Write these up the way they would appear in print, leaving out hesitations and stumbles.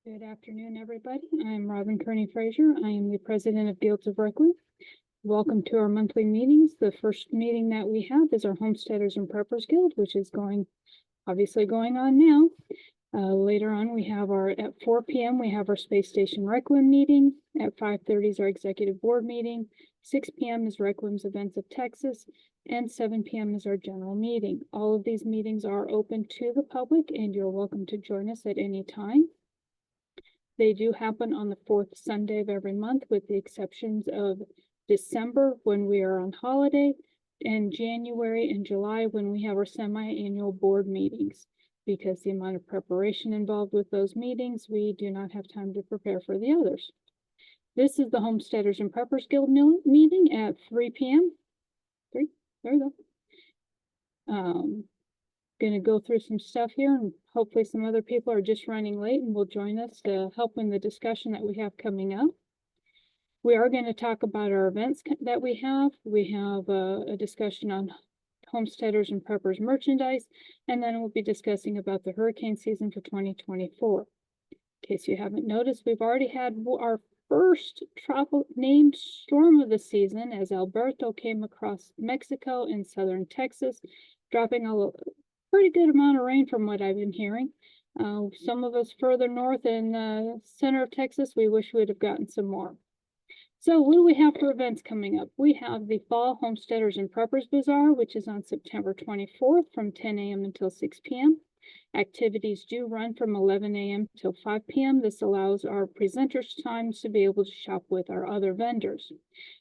Good afternoon, everybody. I'm Robin Kearney Frazier. I am the president of Guilds of Requiem. Welcome to our monthly meetings. The first meeting that we have is our Homesteaders and Preppers Guild, which is obviously going on now. Later on, we have at 4 p.m. we have our Space Station Requiem meeting. At 5:30 is our executive board meeting. 6 p.m. is Requiem's Events of Texas, and 7 p.m. is our general meeting. All of these meetings are open to the public, and you're welcome to join us at any time. They do happen on the fourth Sunday of every month, with the exceptions of December when we are on holiday, and January and July when we have our semi-annual board meetings. Because the amount of preparation involved with those meetings, we do not have time to prepare for the others. This is the Homesteaders and Preppers Guild meeting at 3 p.m. There we go. Going to go through some stuff here, and hopefully some other people are just running late and will join us to help in the discussion that we have coming up. We are going to talk about our events that we have. We have a discussion on Homesteaders and Preppers merchandise, and then we'll be discussing about the hurricane season for 2024. In case you haven't noticed, we've already had our first named storm of the season, as Alberto came across Mexico and southern Texas, dropping a pretty good amount of rain from what I've been hearing. Some of us further north in center of Texas, we wish we would have gotten some more. So what do we have for events coming up? We have the Fall Homesteaders and Preppers Bazaar, which is on September 24th from 10 a.m. until 6 p.m. Activities do run from 11 a.m. till 5 p.m. This allows our presenters times to be able to shop with our other vendors.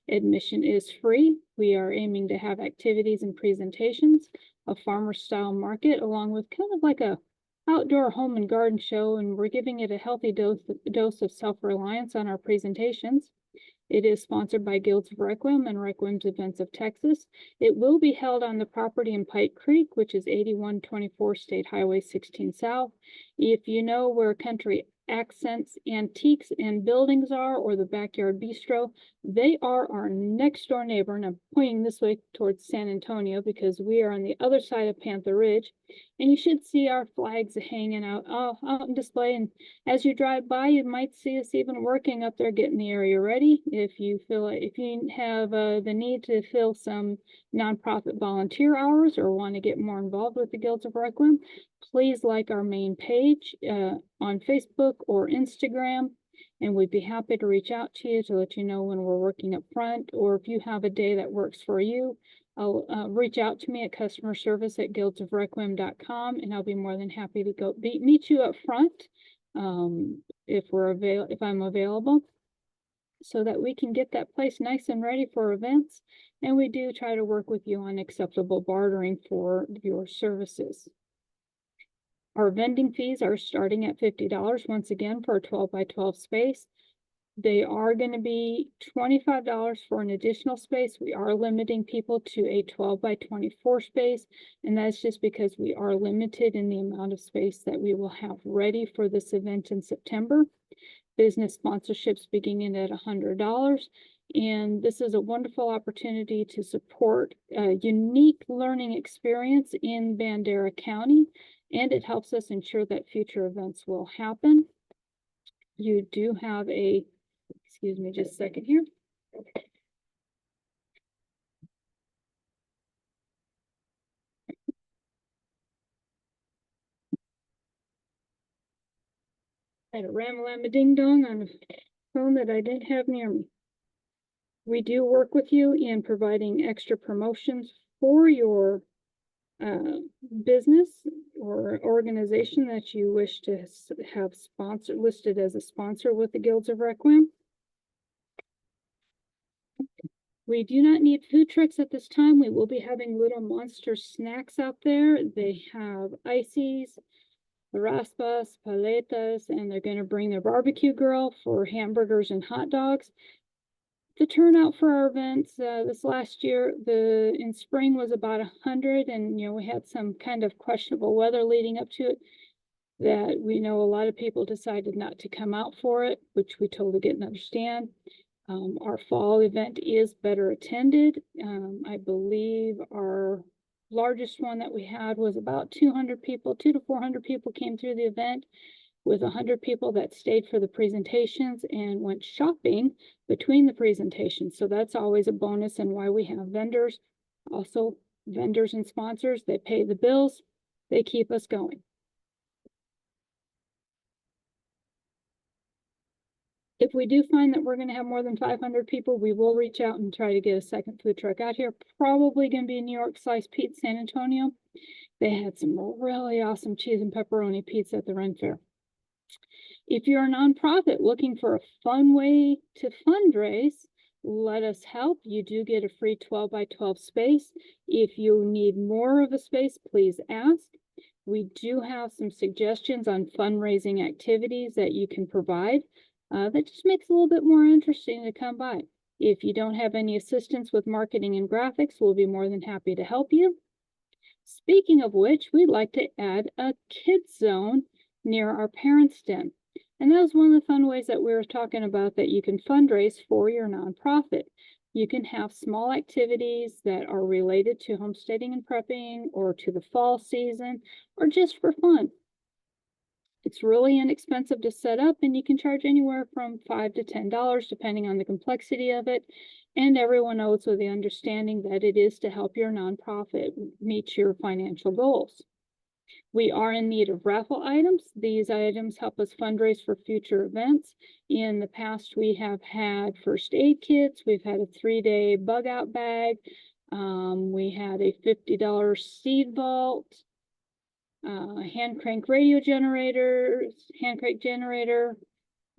Admission is free. We are aiming to have activities and presentations, a farmer style market, along with kind of like a outdoor home and garden show, and we're giving it a healthy dose of self-reliance on our presentations. It is sponsored by Guilds of Requiem and Requiem's Events of Texas. It will be held on the property in Pike Creek, which is 8124 State Highway 16 South. If you know where Country Accents Antiques and Buildings are, or the Backyard Bistro, they are our next door neighbor. And I'm pointing this way towards San Antonio because we are on the other side of Panther Ridge, and you should see our flags hanging out in display. And as you drive by, you might see us even working up there, getting the area ready. If you have the need to fill some nonprofit volunteer hours or want to get more involved with the Guilds of Requiem, please like our main page on Facebook or Instagram, and we'd be happy to reach out to you to let you know when we're working up front, or if you have a day that works for you, reach out to me at customerservice@guildsofrequiem.com, and I'll be more than happy to meet you up front if I'm available, so that we can get that place nice and ready for events. And we do try to work with you on acceptable bartering for your services. Our vending fees are starting at $50 once again for a 12 by 12 space. They are going to be $25 for an additional space. We are limiting people to a 12 by 24 space, and that's just because we are limited in the amount of space that we will have ready for this event in September. Business sponsorships beginning at $100. And this is a wonderful opportunity to support a unique learning experience in Bandera County, and it helps us ensure that future events will happen. You do have excuse me just a second here. I had a ram-a-lam-a-ding-dong on a phone that I didn't have near me. We do work with you in providing extra promotions for your business or organization that you wish to have listed as a sponsor with the Guilds of Requiem. We do not need food trucks at this time. We will be having Little Monster snacks out there. They have ices, raspas, paletas, and they're going to bring their barbecue grill for hamburgers and hot dogs. The turnout for our events this last year, in spring, was about 100, and we had some kind of questionable weather leading up to it that we know a lot of people decided not to come out for it, which we totally get and understand. Our fall event is better attended. I believe our largest one that we had was about 200 people, 200 to 400 people came through the event. with 100 people that stayed for the presentations and went shopping between the presentations. So that's always a bonus, and why we have vendors. Also, vendors and sponsors, they pay the bills, they keep us going. If we do find that we're going to have more than 500 people, we will reach out and try to get a second food truck out here. Probably going to be New York Slice Pizza San Antonio. They had some really awesome cheese and pepperoni pizza at the Ren Fair. If you're a nonprofit looking for a fun way to fundraise, let us help. You do get a free 12 by 12 space. If you need more of a space, please ask. We do have some suggestions on fundraising activities that you can provide. That just makes it a little bit more interesting to come by. If you don't have any assistance with marketing and graphics, we'll be more than happy to help you. Speaking of which, we'd like to add a kids zone near our parents' den. And that was one of the fun ways that we were talking about that you can fundraise for your nonprofit. You can have small activities that are related to homesteading and prepping, or to the fall season, or just for fun. It's really inexpensive to set up, and you can charge anywhere from $5 to $10 depending on the complexity of it. And everyone knows with the understanding that it is to help your nonprofit meet your financial goals. We are in need of raffle items. These items help us fundraise for future events. In the past, we have had first aid kits. We've had a 3-day bug out bag. We had a $50 seed vault, hand crank radio generators, hand crank generator,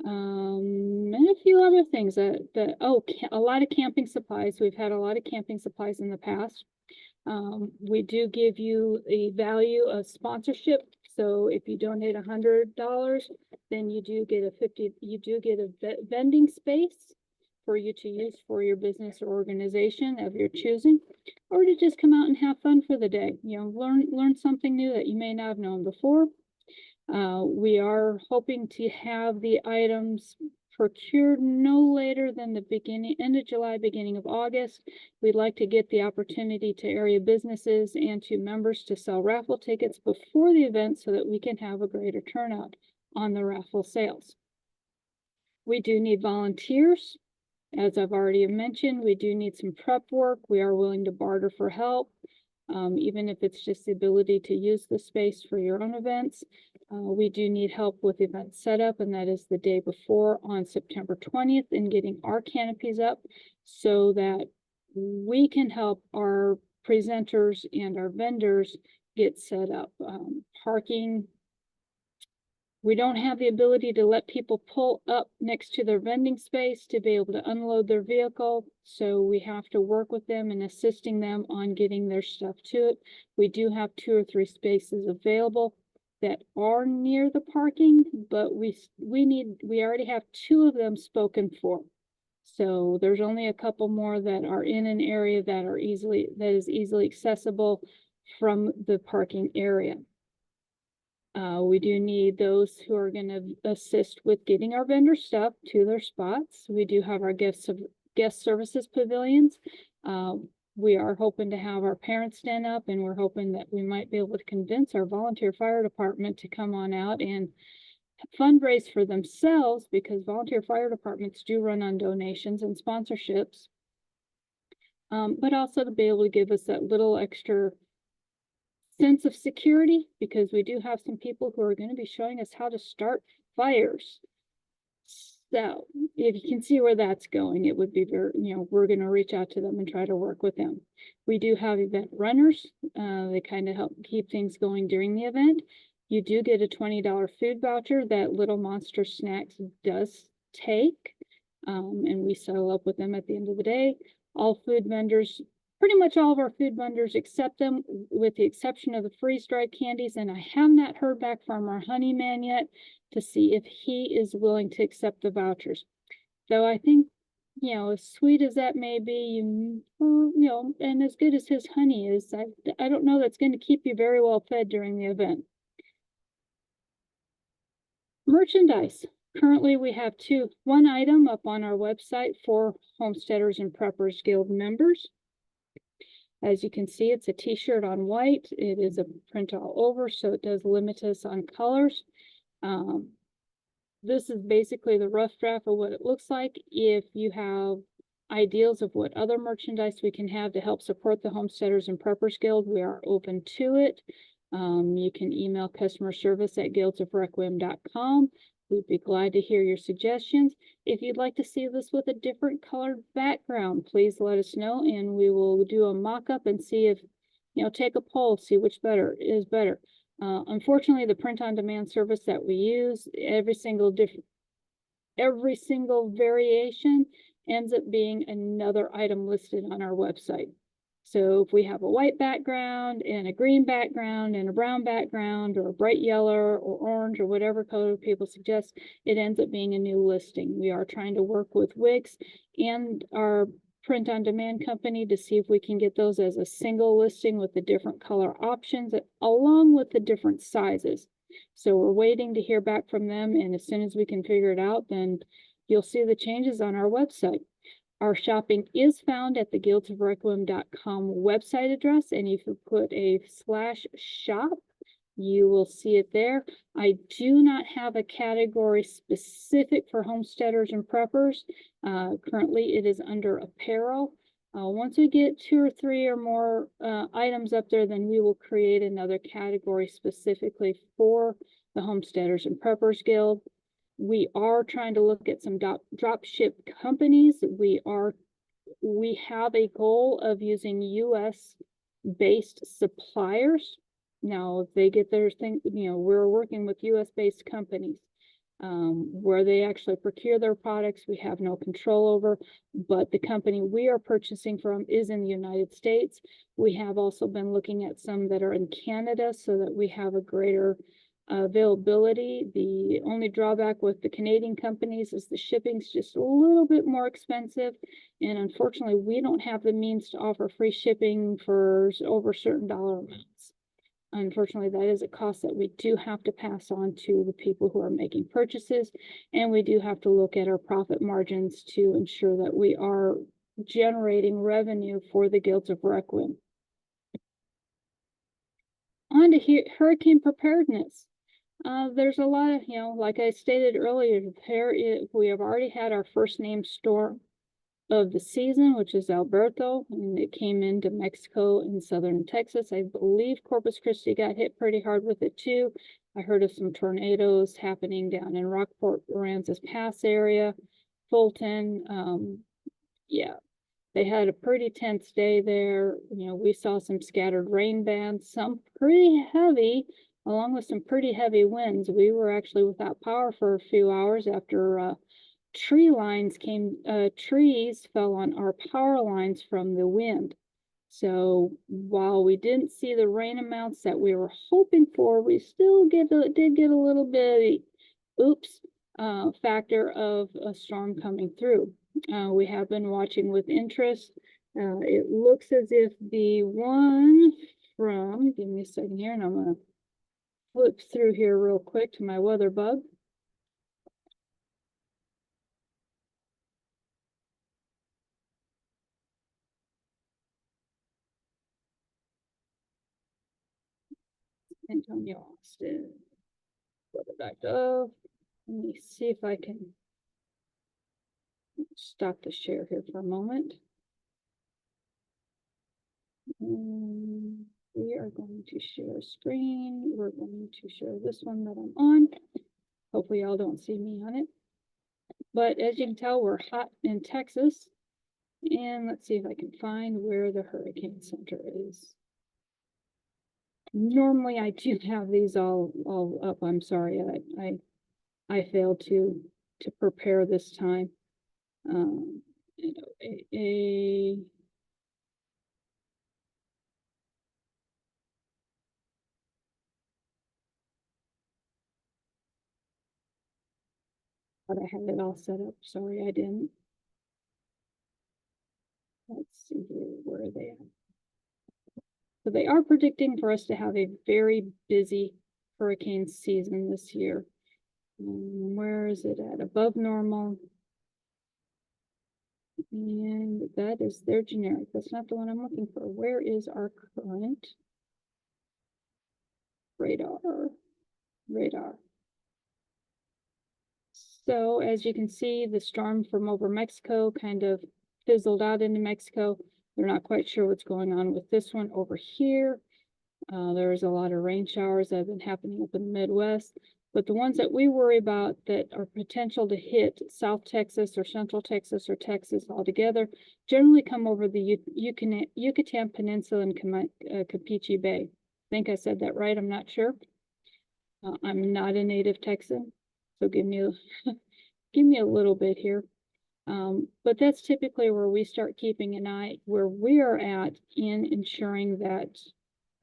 and a few other things a lot of camping supplies. We've had a lot of camping supplies in the past. We do give you a value of sponsorship. So if you donate $100, then you do get a vending space for you to use for your business or organization of your choosing, or to just come out and have fun for the day. You know, learn something new that you may not have known before. We are hoping to have the items procured no later than the end of July, beginning of August. We'd like to get the opportunity to area businesses and to members to sell raffle tickets before the event so that we can have a greater turnout on the raffle sales. We do need volunteers. As I've already mentioned, we do need some prep work. We are willing to barter for help, even if it's just the ability to use the space for your own events. We do need help with event setup, and that is the day before on September 20th, in getting our canopies up so that we can help our presenters and our vendors get set up. Parking. We don't have the ability to let people pull up next to their vending space to be able to unload their vehicle. So we have to work with them and assisting them on getting their stuff to it. We do have 2 or 3 spaces available that are near the parking, but we already have 2 of them spoken for. So there's only a couple more that are in an area that is easily accessible from the parking area. We do need those who are going to assist with getting our vendor stuff to their spots. We do have our guest services pavilions. We are hoping to have our parents stand up, and we're hoping that we might be able to convince our volunteer fire department to come on out and fundraise for themselves, because volunteer fire departments do run on donations and sponsorships, but also to be able to give us that little extra sense of security, because we do have some people who are going to be showing us how to start fires. So if you can see where that's going, it would be very, we're going to reach out to them and try to work with them. We do have event runners. They kind of help keep things going during the event. You do get a $20 food voucher that Little Monster Snacks does take, and we settle up with them at the end of the day. All food vendors, pretty much all of our food vendors accept them, with the exception of the freeze-dried candies, and I have not heard back from our honey man yet to see if he is willing to accept the vouchers. Though I think, as sweet as that may be, and as good as his honey is, I don't know that's going to keep you very well fed during the event. Merchandise. Currently, we have one item up on our website for Homesteaders and Preppers Guild members. As you can see, it's a t-shirt on white. It is a print all over, so it does limit us on colors. This is basically the rough draft of what it looks like. If you have ideas of what other merchandise we can have to help support the Homesteaders and Preppers Guild, we are open to it. You can email customer service at guildsofrequiem.com. We'd be glad to hear your suggestions. If you'd like to see this with a different colored background, please let us know and we will do a mock-up and see if, take a poll, see which is better. Unfortunately, the print-on-demand service that we use, every single variation ends up being another item listed on our website. So if we have a white background and a green background and a brown background or a bright yellow or orange or whatever color people suggest, it ends up being a new listing. We are trying to work with Wix and our print-on-demand company to see if we can get those as a single listing with the different color options along with the different sizes. So we're waiting to hear back from them, and as soon as we can figure it out, then you'll see the changes on our website. Our shopping is found at the guildsofrequiem.com website address, and if you put a /shop, you will see it there. I do not have a category specific for homesteaders and preppers. Currently, it is under apparel. Once we get 2 or 3 or more items up there, then we will create another category specifically for the Homesteaders and Preppers Guild. We are trying to look at some drop ship companies. We have a goal of using US based suppliers. Now, if they get their thing, we're working with US based companies. Where they actually procure their products, we have no control over, but the company we are purchasing from is in the United States. We have also been looking at some that are in Canada so that we have a greater availability. The only drawback with the Canadian companies is the shipping's just a little bit more expensive, and unfortunately we don't have the means to offer free shipping for over certain dollar amounts. Unfortunately, that is a cost that we do have to pass on to the people who are making purchases, and we do have to look at our profit margins to ensure that we are generating revenue for the Guilds of Requiem. On to hurricane preparedness. There's a lot of, like I stated earlier, we have already had our first named storm of the season, which is Alberto, and it came into Mexico and southern Texas. I believe Corpus Christi got hit pretty hard with it too. I heard of some tornadoes happening down in Rockport, Aransas Pass area, Fulton. Yeah, they had a pretty tense day there. We saw some scattered rain bands, some pretty heavy, along with some pretty heavy winds. We were actually without power for a few hours after trees fell on our power lines from the wind. So while we didn't see the rain amounts that we were hoping for, we still did get a little bit factor of a storm coming through. We have been watching with interest. It looks as if the one from, give me a second here, and I'm gonna flip through here real quick to my weather bug. Antonio Austin. Weather.gov. Let me see if I can stop the share here for a moment. We are going to share a screen. We're going to share this one that I'm on. Hopefully y'all don't see me on it. But as you can tell, we're hot in Texas. And let's see if I can find where the hurricane center is. Normally I do have these all up. I'm sorry, I failed to prepare this time. But I had it all set up. Sorry, I didn't. Let's see here, where are they at? So they are predicting for us to have a very busy hurricane season this year. Where is it at? Above normal. And that is their generic. That's not the one I'm looking for. Where is our current radar? So as you can see, the storm from over Mexico kind of fizzled out into Mexico. They're not quite sure what's going on with this one over here. There's a lot of rain showers that have been happening up in the Midwest, but the ones that we worry about that are potential to hit South Texas or Central Texas or Texas altogether generally come over the Yucatan Peninsula and Campeche Bay. I think I said that right. I'm not sure. I'm not a native Texan, so give me a little bit here. But that's typically where we start keeping an eye where we are at in ensuring that,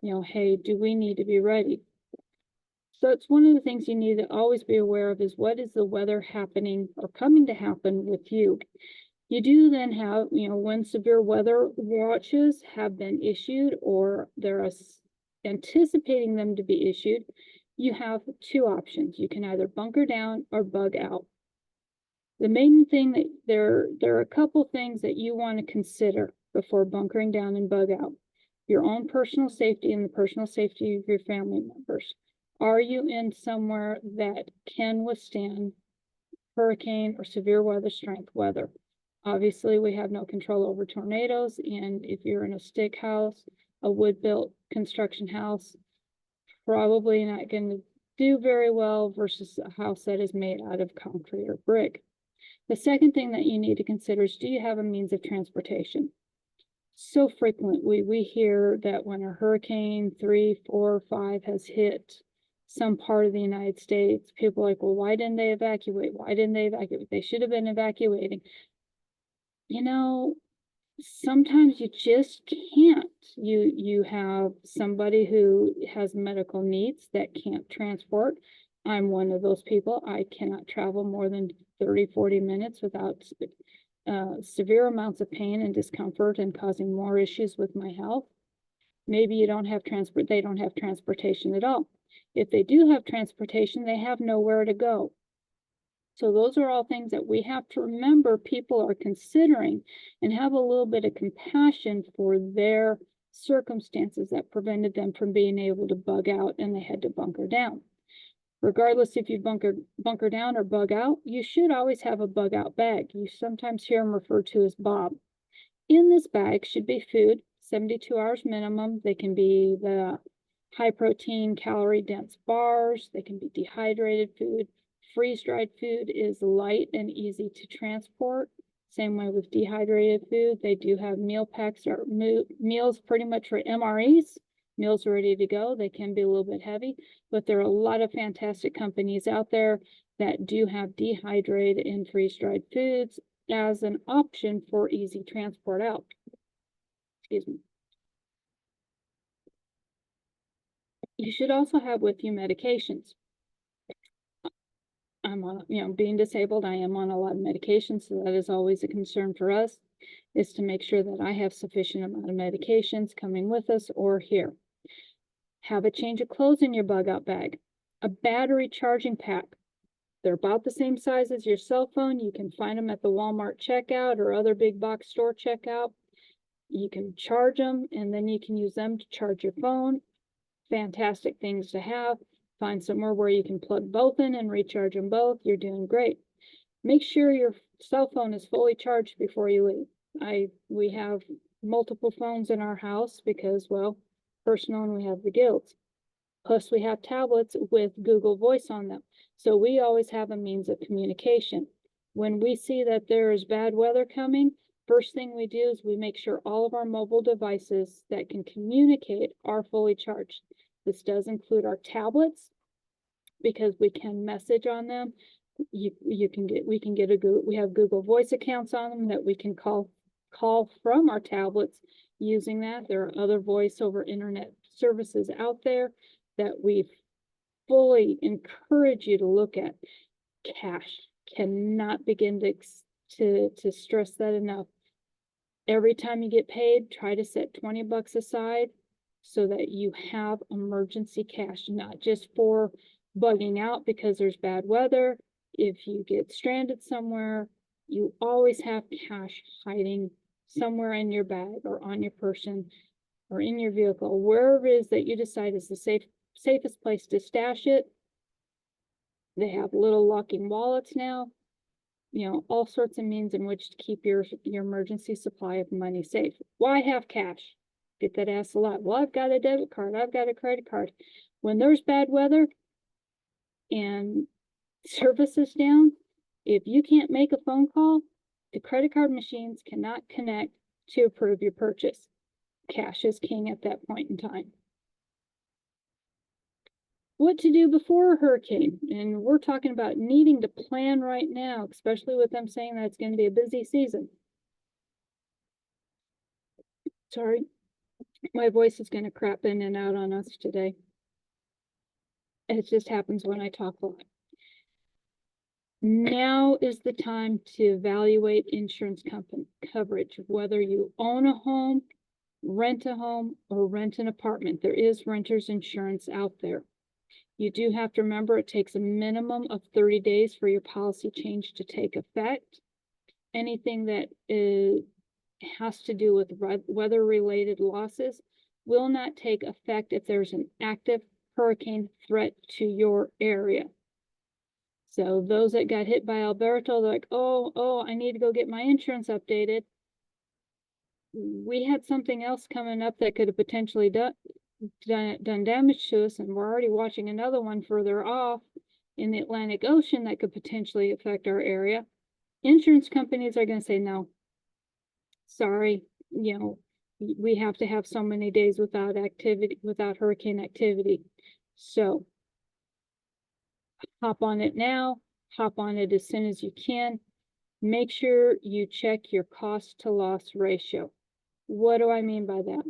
you know, hey, do we need to be ready? So it's one of the things you need to always be aware of is what is the weather happening or coming to happen with you. You do then have, you know, when severe weather watches have been issued or they're anticipating them to be issued, you have two options. You can either bunker down or bug out. The main thing that there are a couple things that you want to consider before bunkering down and bug out. Your own personal safety and the personal safety of your family members. Are you in somewhere that can withstand hurricane or severe weather strength weather? Obviously, we have no control over tornadoes, and if you're in a stick house, a wood-built construction house, probably not going to do very well versus a house that is made out of concrete or brick. The second thing that you need to consider is, do you have a means of transportation? So frequently we hear that when a hurricane 3, 4, 5 has hit some part of the United States, people are like, well, why didn't they evacuate? Why didn't they evacuate? They should have been evacuating. You know, sometimes you just can't. You have somebody who has medical needs that can't transport. I'm one of those people. I cannot travel more than 30, 40 minutes without severe amounts of pain and discomfort and causing more issues with my health. Maybe you don't have they don't have transportation at all. If they do have transportation, they have nowhere to go. So those are all things that we have to remember people are considering and have a little bit of compassion for their circumstances that prevented them from being able to bug out and they had to bunker down. Regardless if you bunker down or bug out, you should always have a bug out bag. You sometimes hear them referred to as Bob. In this bag should be food, 72 hours minimum. They can be the high protein, calorie dense bars. They can be dehydrated food. Freeze-dried food is light and easy to transport. Same way with dehydrated food. They do have meal packs or meals pretty much for MREs. Meals are ready to go. They can be a little bit heavy, but there are a lot of fantastic companies out there that do have dehydrated and freeze-dried foods as an option for easy transport out. Excuse me. You should also have with you medications. I'm on, you know, being disabled, I am on a lot of medications, so that is always a concern for us, is to make sure that I have sufficient amount of medications coming with us or here. Have a change of clothes in your bug out bag. A battery charging pack. They're about the same size as your cell phone. You can find them at the Walmart checkout or other big box store checkout. You can charge them and then you can use them to charge your phone. Fantastic things to have. Find somewhere where you can plug both in and recharge them both. You're doing great. Make sure your cell phone is fully charged before you leave. We have multiple phones in our house because, well, personal, and we have the guilds. Plus we have tablets with Google Voice on them. So we always have a means of communication. When we see that there is bad weather coming, first thing we do is we make sure all of our mobile devices that can communicate are fully charged. This does include our tablets because we can message on them. We have Google Voice accounts on them that we can call from our tablets using that. There are other voice over internet services out there that we fully encourage you to look at. Cash, cannot begin to stress that enough. Every time you get paid, try to set 20 bucks aside so that you have emergency cash, not just for bugging out because there's bad weather. If you get stranded somewhere, you always have cash hiding somewhere in your bag or on your person or in your vehicle, wherever it is that you decide is the safest place to stash it. They have little locking wallets now, all sorts of means in which to keep your emergency supply of money safe. Why have cash? Get that asked a lot. Well, I've got a debit card, I've got a credit card. When there's bad weather and service is down, if you can't make a phone call, the credit card machines cannot connect to approve your purchase. Cash is king at that point in time. What to do before a hurricane? And we're talking about needing to plan right now, especially with them saying that it's going to be a busy season. Sorry, my voice is going to crap in and out on us today. It just happens when I talk a lot. Now is the time to evaluate insurance company coverage, whether you own a home, rent a home, or rent an apartment. There is renter's insurance out there. You do have to remember it takes a minimum of 30 days for your policy change to take effect. Anything that has to do with weather-related losses will not take effect if there's an active hurricane threat to your area. So those that got hit by Alberto, they're like, oh, I need to go get my insurance updated. We had something else coming up that could have potentially done damage to us, and we're already watching another one further off in the Atlantic Ocean that could potentially affect our area. Insurance companies are going to say, no, sorry, we have to have so many days without hurricane activity. So hop on it now, hop on it as soon as you can. Make sure you check your cost to loss ratio. What do I mean by that?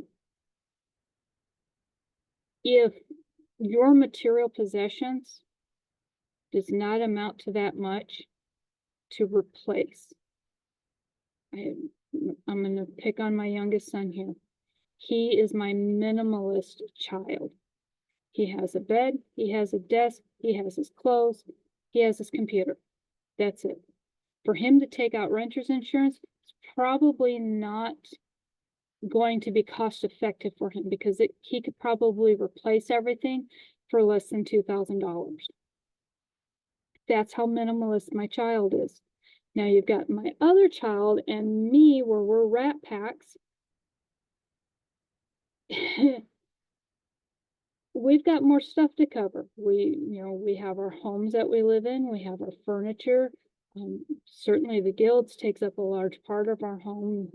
If your material possessions does not amount to that much to replace, I'm going to pick on my youngest son here. He is my minimalist child. He has a bed, he has a desk, he has his clothes, he has his computer. That's it. For him to take out renter's insurance, it's probably not going to be cost effective for him, because he could probably replace everything for less than $2,000. That's how minimalist my child is. Now you've got my other child and me, where we're rat packs. We've got more stuff to cover. We have our homes that we live in, we have our furniture. Certainly the guilds takes up a large part of our home.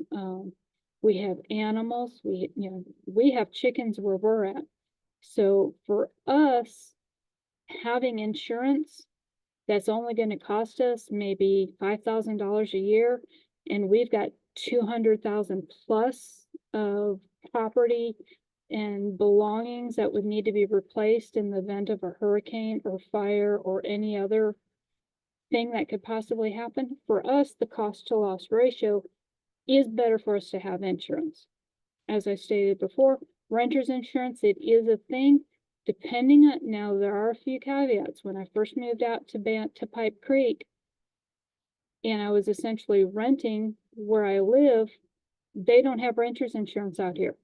We have animals, we have chickens where we're at. So for us, having insurance that's only going to cost us maybe $5,000 a year, and we've got 200,000 plus of property and belongings that would need to be replaced in the event of a hurricane or fire or any other thing that could possibly happen. For us, the cost to loss ratio is better for us to have insurance. As I stated before, renter's insurance, it is a thing. Depending on, now there are a few caveats. When I first moved out to Pipe Creek, and I was essentially renting where I live, they don't have renter's insurance out here,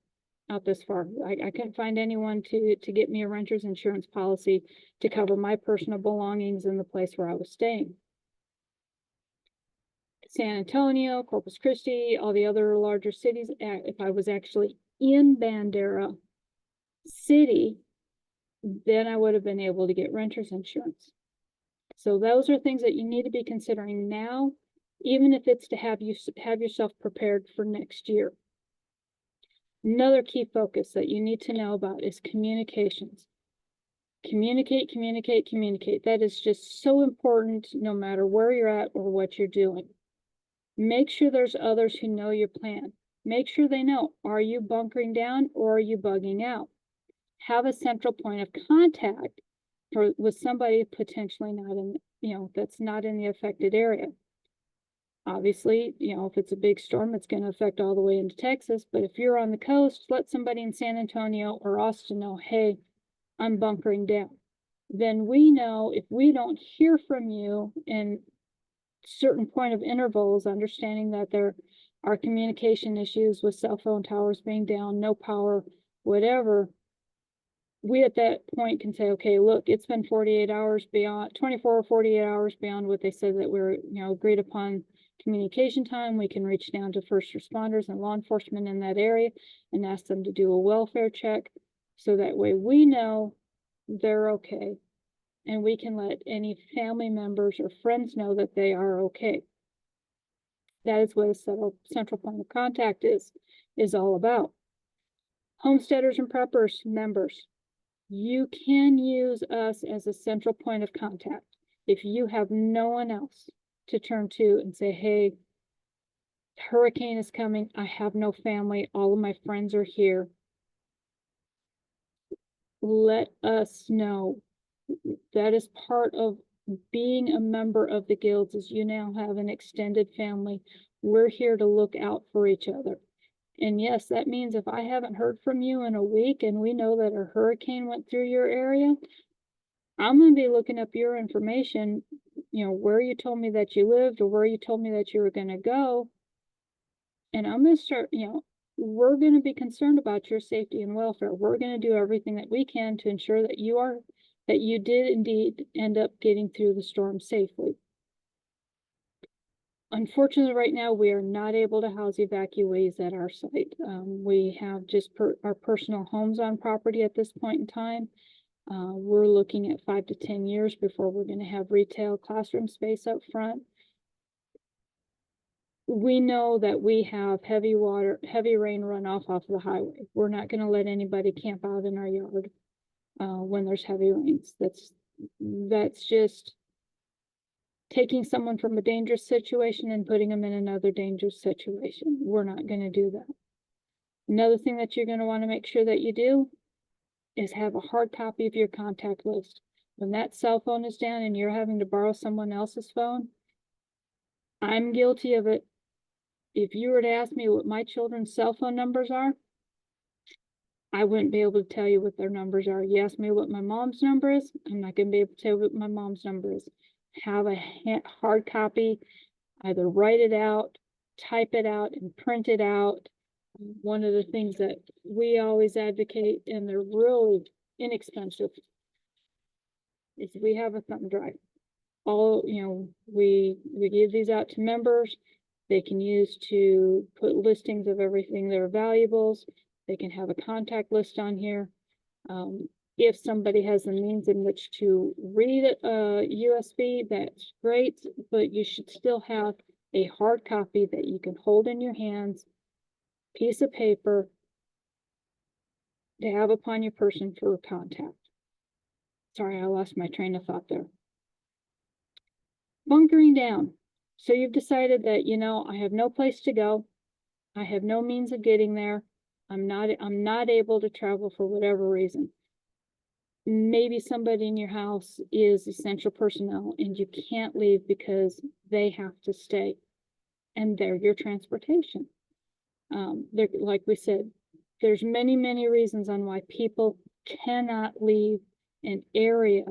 out this far. I couldn't find anyone to get me a renter's insurance policy to cover my personal belongings in the place where I was staying. San Antonio, Corpus Christi, all the other larger cities, if I was actually in Bandera City, then I would have been able to get renter's insurance. So those are things that you need to be considering now, even if it's to have yourself prepared for next year. Another key focus that you need to know about is communications. Communicate, communicate, communicate. That is just so important no matter where you're at or what you're doing. Make sure there's others who know your plan. Make sure they know, are you bunkering down or are you bugging out? Have a central point of contact with somebody potentially not in, that's not in the affected area. Obviously, if it's a big storm, it's going to affect all the way into Texas. But if you're on the coast, let somebody in San Antonio or Austin know, hey, I'm bunkering down. Then we know if we don't hear from you in certain point of intervals, understanding that there are communication issues with cell phone towers being down, no power, whatever, we at that point can say, okay, look, it's been 48 hours beyond 24 or 48 hours beyond what they said that we're, agreed upon communication time. We can reach down to first responders and law enforcement in that area and ask them to do a welfare check. So that way we know they're okay. And we can let any family members or friends know that they are okay. That is what a central point of contact is all about. Homesteaders and preppers members, you can use us as a central point of contact. If you have no one else to turn to and say, hey, hurricane is coming, I have no family, all of my friends are here, let us know. That is part of being a member of the guilds, is you now have an extended family. We're here to look out for each other. And yes, that means if I haven't heard from you in a week and we know that a hurricane went through your area, I'm going to be looking up your information, where you told me that you lived or where you told me that you were going to go. And I'm going to start, we're going to be concerned about your safety and welfare. We're going to do everything that we can to ensure that you did indeed end up getting through the storm safely. Unfortunately, right now, we are not able to house evacuees at our site. We have just our personal homes on property at this point in time. We're looking at 5 to 10 years before we're going to have retail classroom space up front. We know that we have heavy rain runoff off the highway. We're not going to let anybody camp out in our yard when there's heavy rains. That's just taking someone from a dangerous situation and putting them in another dangerous situation. We're not going to do that. Another thing that you're going to want to make sure that you do is have a hard copy of your contact list. When that cell phone is down and you're having to borrow someone else's phone, I'm guilty of it. If you were to ask me what my children's cell phone numbers are, I wouldn't be able to tell you what their numbers are. You ask me what my mom's number is, I'm not going to be able to tell you what my mom's number is. Have a hard copy, either write it out, type it out, and print it out. One of the things that we always advocate, and they're really inexpensive, is we have a thumb drive. We give these out to members. They can use to put listings of everything, their valuables. They can have a contact list on here. If somebody has the means in which to read a USB, that's great, but you should still have a hard copy that you can hold in your hands, piece of paper to have upon your person for contact. Sorry, I lost my train of thought there. Bunkering down. So you've decided that, I have no place to go. I have no means of getting there. I'm not able to travel for whatever reason. Maybe somebody in your house is essential personnel and you can't leave because they have to stay and they're your transportation. Like we said, there's many, many reasons on why people cannot leave an area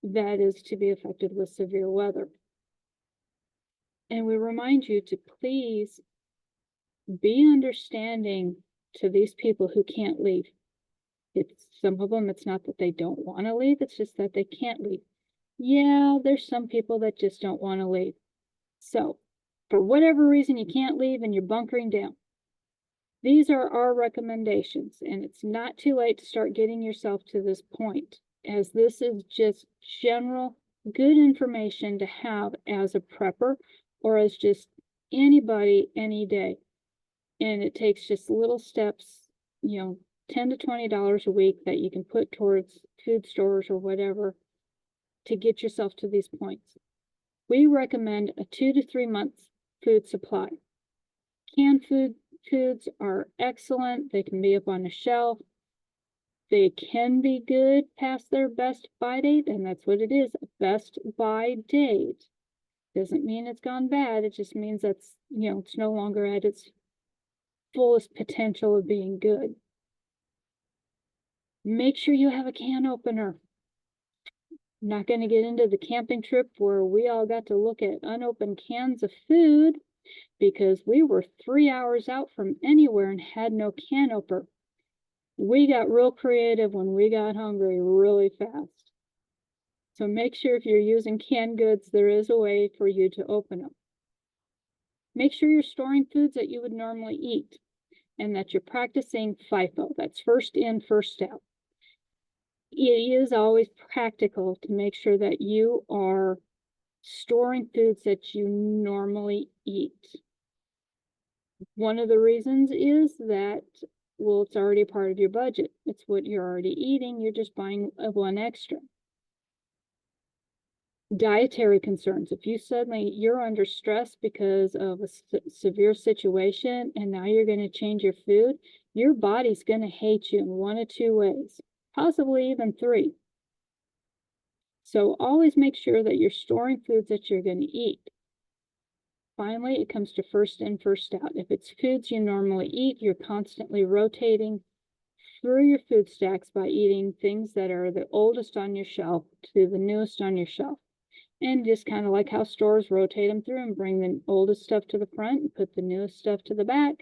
that is to be affected with severe weather. And we remind you to please be understanding to these people who can't leave. Some of them, it's not that they don't want to leave, it's just that they can't leave. Yeah, there's some people that just don't want to leave. So, for whatever reason you can't leave and you're bunkering down, these are our recommendations, and it's not too late to start getting yourself to this point, as this is just general good information to have as a prepper or as just anybody any day. And it takes just little steps, $10 to $20 a week that you can put towards food stores or whatever to get yourself to these points. We recommend a 2 to 3 months food supply. Canned foods are excellent. They can be up on a shelf. They can be good past their best by date, and that's what it is, a best by date. Doesn't mean it's gone bad. It just means that's, it's no longer at its fullest potential of being good. Make sure you have a can opener. I'm not going to get into the camping trip where we all got to look at unopened cans of food because we were 3 hours out from anywhere and had no can opener. We got real creative when we got hungry really fast. So make sure if you're using canned goods, there is a way for you to open them. Make sure you're storing foods that you would normally eat and that you're practicing FIFO. That's first in, first out. It is always practical to make sure that you are storing foods that you normally eat. One of the reasons is that, well, it's already part of your budget. It's what you're already eating. You're just buying one extra. Dietary concerns. If you suddenly you're under stress because of a severe situation and now you're going to change your food, your body's going to hate you in one of two ways, possibly even three. So always make sure that you're storing foods that you're going to eat. Finally, it comes to first in, first out. If it's foods you normally eat, you're constantly rotating through your food stacks by eating things that are the oldest on your shelf to the newest on your shelf. And just kind of like how stores rotate them through and bring the oldest stuff to the front and put the newest stuff to the back.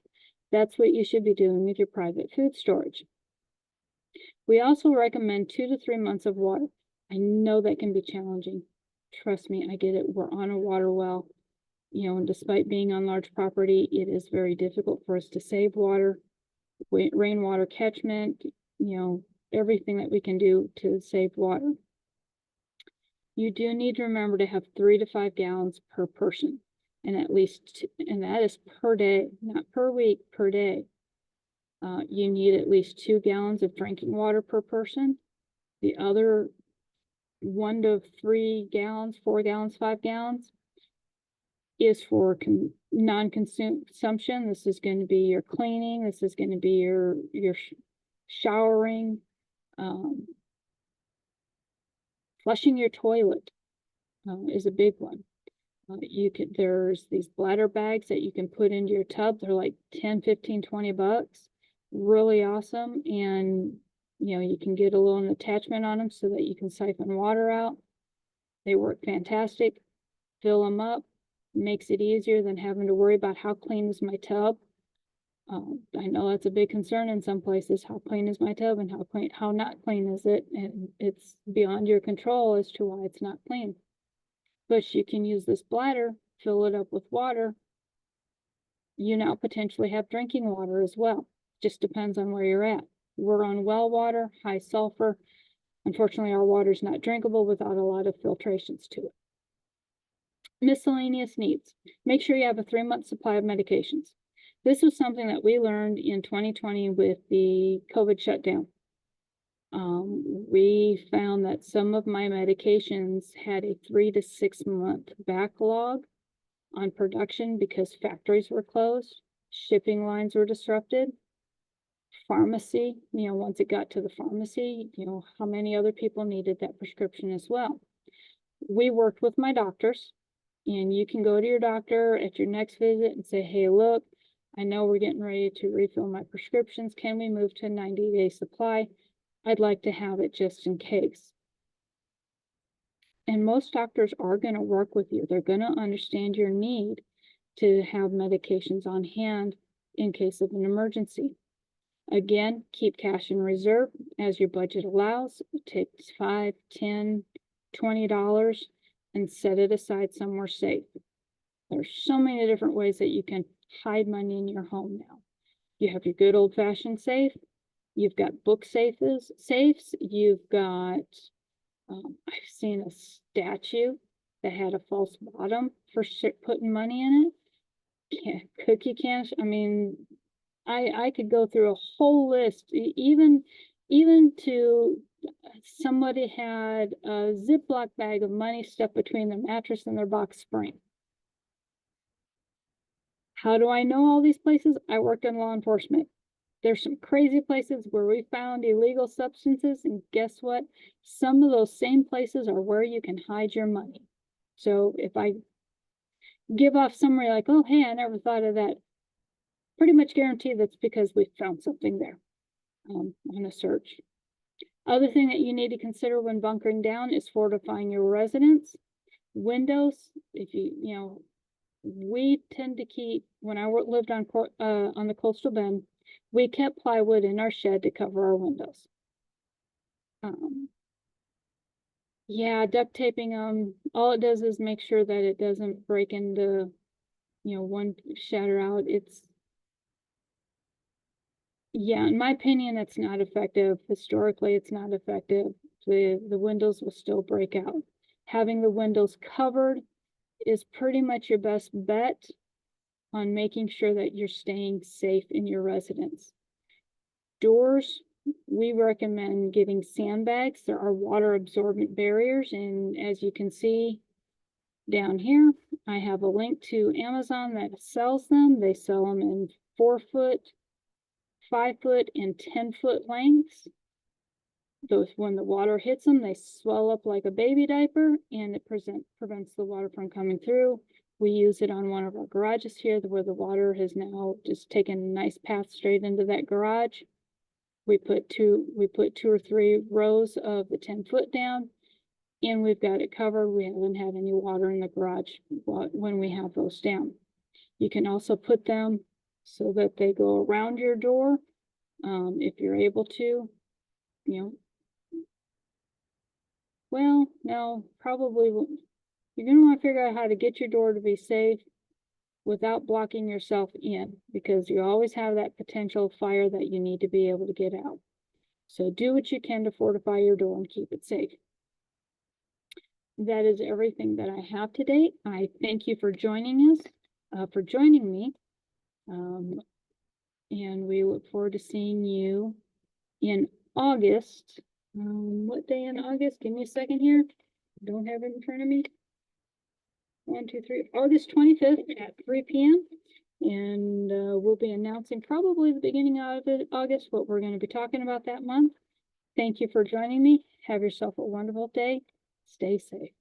That's what you should be doing with your private food storage. We also recommend 2 to 3 months of water. I know that can be challenging. Trust me, I get it. We're on a water well. And despite being on large property, it is very difficult for us to save water, rainwater catchment, everything that we can do to save water. You do need to remember to have 3 to 5 gallons per person, and and that is per day, not per week, per day. You need at least 2 gallons of drinking water per person. The other 1 to 3 gallons, 4 gallons, 5 gallons is for non-consumption. This is going to be your cleaning. This is going to be your showering, flushing your toilet is a big one. There's these bladder bags that you can put into your tub. They're like 10, 15, 20 bucks. Really awesome. And, you can get a little attachment on them so that you can siphon water out. They work fantastic. Fill them up. Makes it easier than having to worry about how clean is my tub. I know that's a big concern in some places. How clean is my tub and how not clean is it? And it's beyond your control as to why it's not clean. But you can use this bladder, fill it up with water. You now potentially have drinking water as well. Just depends on where you're at. We're on well water, high sulfur. Unfortunately, our water is not drinkable without a lot of filtrations to it. Miscellaneous needs. Make sure you have a 3-month supply of medications. This was something that we learned in 2020 with the COVID shutdown. We found that some of my medications had a 3 to 6 month backlog on production because factories were closed, shipping lines were disrupted. Pharmacy, once it got to the pharmacy, how many other people needed that prescription as well. We worked with my doctors, and you can go to your doctor at your next visit and say, hey, look, I know we're getting ready to refill my prescriptions. Can we move to a 90-day supply? I'd like to have it just in case. And most doctors are going to work with you. They're going to understand your need to have medications on hand in case of an emergency. Again, keep cash in reserve as your budget allows. Take $5, $10, $20 and set it aside somewhere safe. There's so many different ways that you can hide money in your home now. You have your good old-fashioned safe. You've got book safes. You've got, I've seen a statue that had a false bottom for putting money in it. Cookie cans. I mean, I could go through a whole list. Even to somebody had a Ziploc bag of money stuffed between their mattress and their box spring. How do I know all these places? I worked in law enforcement. There's some crazy places where we found illegal substances, and guess what? Some of those same places are where you can hide your money. So if I give off summary like, oh, hey, I never thought of that, pretty much guarantee that's because we found something there on a search. Other thing that you need to consider when bunkering down is fortifying your residence. Windows, if we tend to keep, when I lived on the coastal bend, We kept plywood in our shed to cover our windows. Yeah, duct taping them, all it does is make sure that it doesn't break into, one shatter out. Yeah, in my opinion, it's not effective. Historically, it's not effective. The windows will still break out. Having the windows covered is pretty much your best bet on making sure that you're staying safe in your residence. Doors, we recommend getting sandbags. There are water absorbent barriers, and as you can see down here, I have a link to Amazon that sells them. They sell them in 4-foot, 5-foot, and 10-foot lengths. Those, when the water hits them, they swell up like a baby diaper, and it prevents the water from coming through. We use it on one of our garages here where the water has now just taken a nice path straight into that garage. We put two or three rows of the 10-foot down, and we've got it covered. We haven't had any water in the garage when we have those down. You can also put them so that they go around your door, if you're able to, well, no, probably you're going to want to figure out how to get your door to be safe without blocking yourself in, because you always have that potential fire that you need to be able to get out. So do what you can to fortify your door and keep it safe. That is everything that I have today. I thank you for joining me. And we look forward to seeing you in August. What day in August? Give me a second here. Don't have it in front of me. 1, 2, 3, August 25th at 3 p.m. And we'll be announcing probably the beginning of August what we're going to be talking about that month. Thank you for joining me. Have yourself a wonderful day. Stay safe.